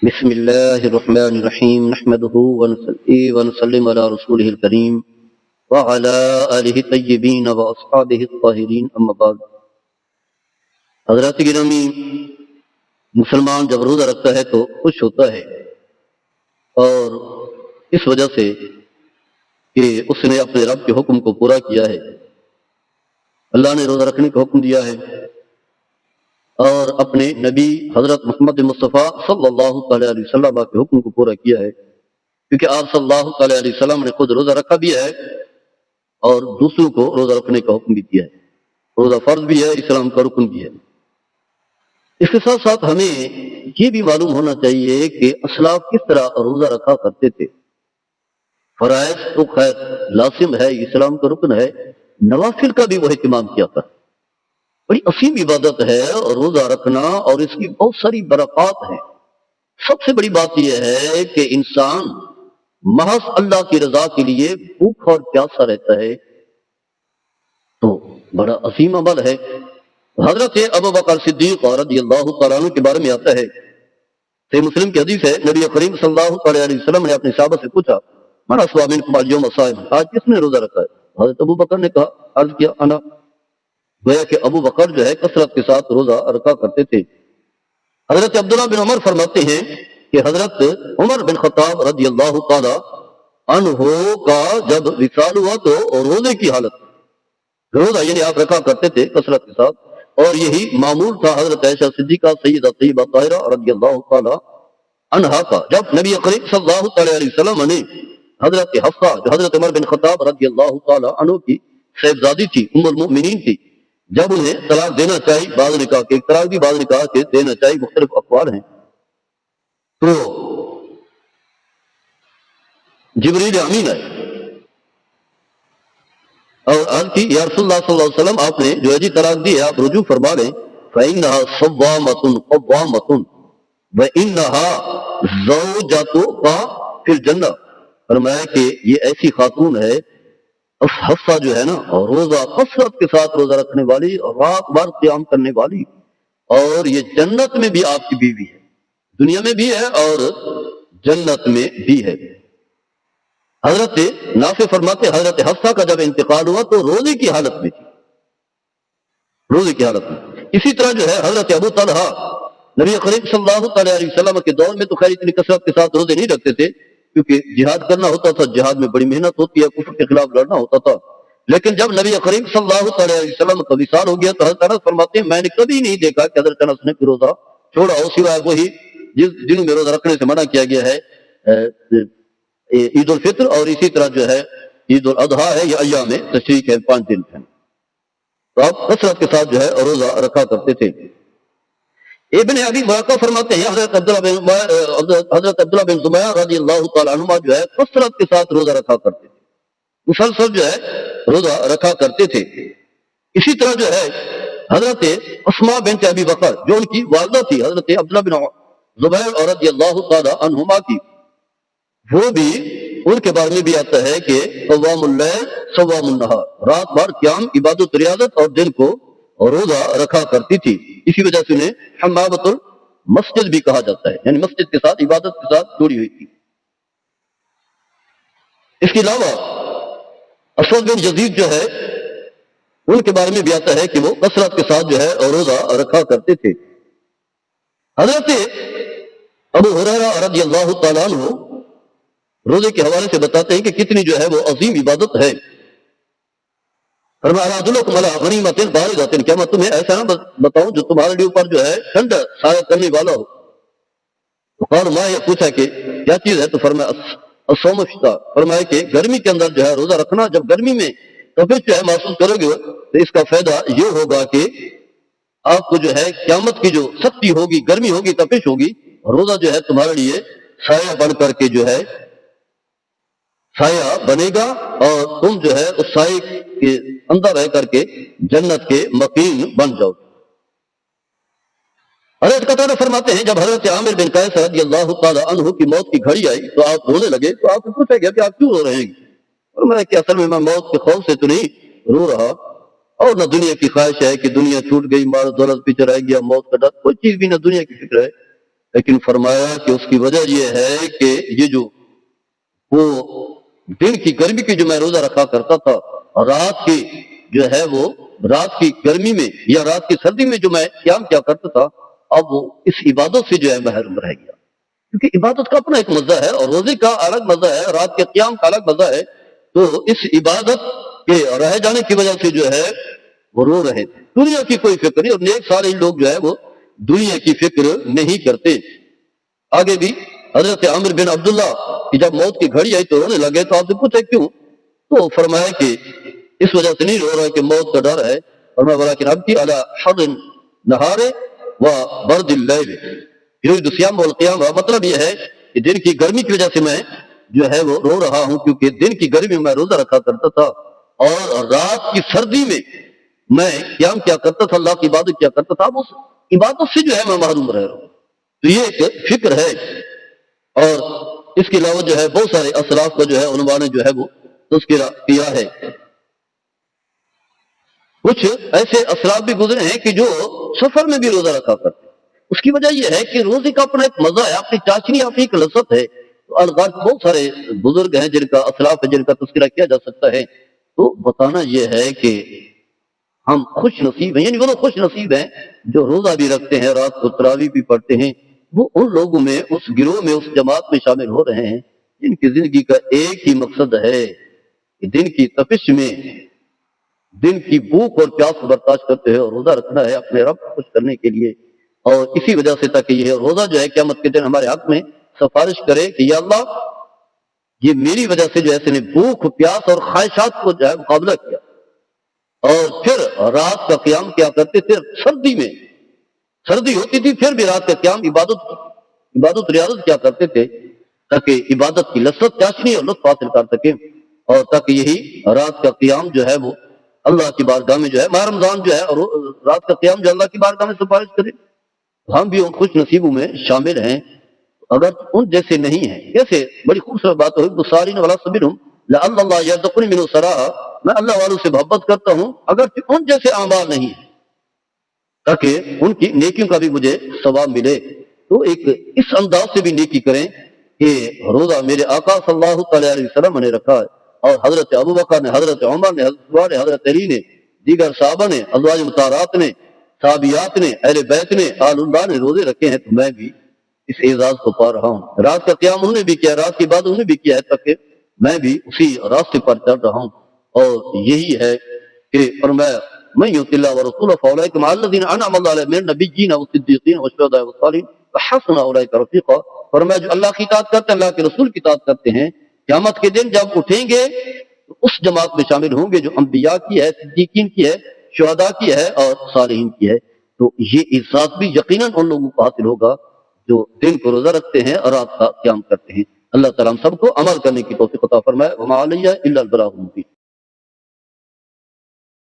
بسم الله الرحمن الرحيم نحمده ونسلم على رسوله الكريم وعلى آله الطيبين وأصحابه الطاهرين أما بعد. حضرات گرامی، مسلمان جب روزہ رکھتا ہے تو خوش ہوتا ہے، اور اس وجہ سے کہ اس نے اپنے رب کے حکم کو پورا کیا ہے. اللہ نے روزہ رکھنے کا حکم دیا ہے اور اپنے نبی حضرت محمد مصطفیٰ صلی اللہ تعالیٰ علیہ وسلم کے حکم کو پورا کیا ہے، کیونکہ آپ صلی اللہ تعالیٰ علیہ وسلم نے خود روزہ رکھا بھی ہے اور دوسروں کو روزہ رکھنے کا حکم بھی دیا ہے. روزہ فرض بھی ہے، اسلام کا رکن بھی ہے. اس کے ساتھ ساتھ ہمیں یہ بھی معلوم ہونا چاہیے کہ اسلاف کس طرح روزہ رکھا کرتے تھے. فرائض تو خیر لازم ہے، اسلام کا رکن ہے، نوافل کا بھی وہ اہتمام کیا تھا. بڑی عظیم عبادت ہے روزہ رکھنا، اور اس کی بہت ساری برکات ہیں. سب سے بڑی بات یہ ہے کہ انسان محض اللہ کی رضا کے لیے بھوکا اور پیاسا رہتا ہے، تو بڑا عظیم عمل ہے. حضرت ابو بکر صدیق رضی اللہ تعالیٰ عنہ کے بارے میں آتا ہے، صحیح مسلم کی حدیث ہے، نبی کریم صلی اللہ تعالیٰ علیہ وسلم نے اپنے صحابہ سے پوچھا، من اصبح منکم اليوم صائم، آج کس نے روزہ رکھا ہے؟ حضرت ابو بکر نے کہا، عرض کیا انا. گویا کہ ابو بکر جو ہے کثرت کے ساتھ روزہ رکھا کرتے تھے. حضرت عبداللہ بن عمر فرماتے ہیں کہ حضرت عمر بن خطاب رضی اللہ تعالی عنہ کا جب وصال ہوا تو روزے کی حالت، روزہ یعنی آپ رکھا کرتے تھے کثرت کے ساتھ، اور یہی معمول تھا حضرت عائشہ صدیقہ سیدہ طیبہ طاہرہ رضی اللہ تعالی عنہا کا. جب نبی کریم صلی اللہ تعالی علیہ وسلم نے حضرت حفصہ جو حضرت عمر بن خطاب رضی اللہ تعالی عنہ کی صاحبزادی تھی، ام المؤمنین تھی، جب انہیں طلاق دینا چاہیے، بعض نے کہا کہ ایک طلاق بھی، بعض نے کہا کہ دینا چاہیے، مختلف اقوال ہیں، تو جبریل امین آئے اور عرض کی، یا رسول اللہ صلی اللہ علیہ وسلم، آپ نے جو ہے جی طلاق دی ہے، آپ رجوع فرما لیں. فَإِنَّهَا صَوَّامَةٌ قَوَّامَةٌ وَإِنَّهَا زَوْجَتُكَ فِي الْجَنَّةِ. فرمایا کہ یہ ایسی خاتون ہے، حفصہ جو ہے نا، روزہ کثرت کے ساتھ روزہ رکھنے والی اور رات بھر قیام کرنے والی، اور یہ جنت میں بھی آپ کی بیوی ہے، دنیا میں بھی ہے اور جنت میں بھی ہے. حضرت نافع فرماتے حضرت حفصہ کا جب انتقال ہوا تو روزے کی حالت میں تھی، روزے کی حالت میں. اسی طرح جو ہے حضرت ابو طلحہ نبی کریم صلی اللہ تعالی علیہ وسلم کے دور میں تو خیر اتنی کثرت کے ساتھ روزے نہیں رکھتے تھے، کیونکہ جہاد کرنا ہوتا تھا، جہاد میں بڑی محنت ہوتی ہے، کفر کے خلاف لڑنا ہوتا تھا. لیکن جب نبی کریم صلی اللہ تعالی علیہ وسلم کا وصال ہو گیا تو حضرت انس فرماتے ہیں میں نے کبھی نہیں دیکھا کہ حضرت انس نے روزہ چھوڑا ہو، سوائے وہی جس دن میں روزہ رکھنے سے منع کیا گیا ہے، عید الفطر، اور اسی طرح جو ہے عید الاضحیٰ ہے، یہ ایام تشریق ہے، 5 دن ہیں. تو آپ کثرت کے ساتھ جو ہے روزہ رکھا کرتے تھے. ابن ابی ملاقہ فرماتے ہیں حضرت عبداللہ بن زبیر رضی اللہ تعالیٰ عنہ جو ہے کثرت کے ساتھ روزہ رکھا کرتے تھے، مسلسل جو ہے روزہ رکھا کرتے تھے. اسی طرح جو ہے حضرت اسماء بنت ابی بکر جو ان کی والدہ تھی حضرت عبداللہ بن زبیر رضی اللہ تعالیٰ عنہما کی، وہ بھی ان کے بارے میں بھی آتا ہے کہ قوام اللیل صوام النہار، رات بھر قیام، عبادت ریاضت، اور دن کو روزہ رکھا کرتی تھی. اسی وجہ سے انہیں حمامۃ المسجد بھی کہا جاتا ہے، یعنی مسجد کے ساتھ عبادت کے ساتھ جڑی ہوئی تھی. اس کے علاوہ اسود بن یزید جو ہے ان کے بارے میں بھی آتا ہے کہ وہ کثرت کے ساتھ جو ہے روزہ رکھا کرتے تھے. حضرت ابو ہریرہ رضی اللہ تعالیٰ عنہ روزے کے حوالے سے بتاتے ہیں کہ کتنی جو ہے وہ عظیم عبادت ہے. فرمایا رجلکم علی غنیمۃ باردۃ، کیا میں تمہیں ایسا نہ بتاؤں جو تمہارے لیے اوپر جو ہے ٹھنڈا سایہ کرنے والا ہو. وقال ما، یہ پوچھا کہ کیا چیز ہے، تو فرمایا الصوم الشتاء، فرمایا کہ گرمی کے اندر جو ہے روزہ رکھنا. جب گرمی میں تپش جو ہے محسوس کرو گے تو اس کا فائدہ یہ ہوگا کہ آپ کو جو ہے قیامت کی جو سختی ہوگی، گرمی ہوگی، تپش ہوگی، روزہ جو ہے تمہارے لیے سایہ بن کر کے جو ہے سایہ بنے گا، اور تم جو ہے اس سائے کے اندر رہ کر کے جنت کے مقیم بن جاؤ. حضرت قتادہ فرماتے ہیں جب حضرت عامر بن قیس رضی اللہ تعالی عنہ کی موت کی گھڑی آئی تو آپ رونے لگے. تو آپ سے پوچھا گیا کہ آپ کیوں رو رہے ہیں؟ اور میں کہ اصل میں موت کے خوف سے تو نہیں رو رہا، اور نہ دنیا کی خواہش ہے کہ دنیا چھوٹ گئی، مال دولت پیچھے رہ گیا، موت کا ڈر، کوئی چیز بھی نہ دنیا کی فکر ہے. لیکن فرمایا کہ اس کی وجہ یہ ہے کہ یہ جو وہ دن کی گرمی کی جو میں روزہ رکھا کرتا تھا، اور رات کی جو ہے وہ رات کی گرمی میں یا رات کی سردی میں جو میں قیام کیا کرتا تھا، اب وہ اس عبادت سے جو ہے محروم رہ گیا، کیونکہ عبادت کا اپنا ایک مزہ ہے اور روزے کا الگ مزہ ہے، رات کے قیام کا الگ مزہ ہے۔ تو اس عبادت کے رہ جانے کی وجہ سے جو ہے وہ رو رہے تھے، دنیا کی کوئی فکر نہیں، اور نیک سارے لوگ جو ہے وہ دنیا کی فکر نہیں کرتے۔ آگے بھی حضرت عامر بن عبداللہ کہ جب موت کی گھڑی آئی تو رونے لگے، تو آپ سے پوچھے کیوں؟ تو فرمایا کہ اس وجہ سے نہیں رو رہا کہ موت کا ڈر ہے، فرمایا ولیکن ابکی علی حر النہار و برد اللیل، یرید الصیام والقیام، مطلب یہ ہے کہ دن کی گرمی کی وجہ سے میں جو ہے وہ رو رہا ہوں، کیونکہ دن کی گرمی میں روزہ رکھا کرتا تھا اور رات کی سردی میں میں قیام کیا کرتا تھا، اللہ کی عبادت کیا کرتا تھا، اب اس عبادت سے جو ہے میں محروم رہ رہا ہوں۔ تو یہ ایک فکر ہے، اور اس کے علاوہ جو ہے بہت سارے اسلاف کا جو ہے علماء نے جو ہے وہ تذکرہ کیا ہے۔ کچھ ایسے اسلاف بھی گزرے ہیں کہ جو سفر میں بھی روزہ رکھا کرتے ہیں، اس کی وجہ یہ ہے کہ روزے کا اپنا ایک مزہ ہے، اپنی چاشنی، اپنی ایک لذت ہے۔ الغرض بہت سارے بزرگ ہیں جن کا اسلاف ہے، جن کا تذکرہ کیا جا سکتا ہے، تو بتانا یہ ہے کہ ہم خوش نصیب ہیں، یعنی وہ لوگ خوش نصیب ہیں جو روزہ بھی رکھتے ہیں، رات کو تراویح بھی پڑھتے ہیں، وہ ان لوگوں میں، اس گروہ میں، اس جماعت میں شامل ہو رہے ہیں جن کی زندگی کا ایک ہی مقصد ہے کہ دن کی تپش میں دن کی بھوک اور پیاس کو برداشت کرتے ہیں اور روزہ رکھنا ہے اپنے رب کو خوش کرنے کے لیے، اور اسی وجہ سے تاکہ یہ روزہ جو ہے قیامت کے دن ہمارے حق میں سفارش کرے کہ یا اللہ، یہ میری وجہ سے جو ہے اس نے بھوک، پیاس اور خواہشات کو جو ہے مقابلہ کیا، اور پھر رات کا قیام کیا کرتے تھے سردی میں، سردی ہوتی تھی پھر بھی رات کا قیام عبادت ریاضت کیا کرتے تھے تاکہ عبادت کی لذت چاشنی اور لطف حاصل کر سکیں، اور تاکہ یہی رات کا قیام جو ہے وہ اللہ کی بارگاہ میں جو ہے ماہ رمضان جو ہے اور رات کا قیام جو اللہ کی بارگاہ میں سفارش کرے، ہم بھی ان خوش نصیبوں میں شامل ہیں۔ اگر ان جیسے نہیں ہیں، جیسے بڑی خوبصورت بات ہوئی بصارین والا صبرہم لعل اللہ یرزقنی من سرا، میں اللہ والوں سے محبت کرتا ہوں اگر ان جیسے اعمال نہیں ہیں، تاکہ ان کی نیکیوں کا بھی مجھے ثواب ملے۔ تو ایک اس انداز سے بھی نیکی کریں کہ روزہ میرے آقا صلی اللہ تعالی علیہ وسلم نے رکھا ہے، اور حضرت ابوبکر نے، حضرت عمر نے، حضرت عمر نے، حضرت علی نے، دیگر صحابہ نے، ازواج مطہرات نے، صحابیات نے، اہل بیت نے، آل اللہ نے روزے رکھے ہیں، تو میں بھی اس اعزاز کو پا رہا ہوں۔ رات کا قیام انہوں نے بھی کیا، رات کی بات انہوں نے بھی کیا ہے، تاکہ میں بھی اسی راستے پر چل رہا ہوں، اور یہی ہے کہ فرمایا من یطع اللہ ورسولہ فاولئک مع الذین انعم اللہ علیہم من النبیین والصدیقین والشہداء والصالحین وحسن اولئک رفیقا، فرمایا جو اللہ کی اطاعت کرتے ہیں، اللہ کے رسول کی اطاعت کرتے ہیں، قیامت کے دن جب اٹھیں گے تو اس جماعت میں شامل ہوں گے جو انبیاء کی ہے، صدیقین کی ہے، شہداء کی ہے اور صالحین کی ہے۔ تو یہ اعزاز بھی یقیناً ان لوگوں کو حاصل ہوگا جو دن کو روزہ رکھتے ہیں اور رات کا قیام کرتے ہیں۔ اللہ تعالیٰ ہم سب کو عمل کرنے کی توفیق عطا فرمائے۔ وما علیہ الا البلاغ المبین۔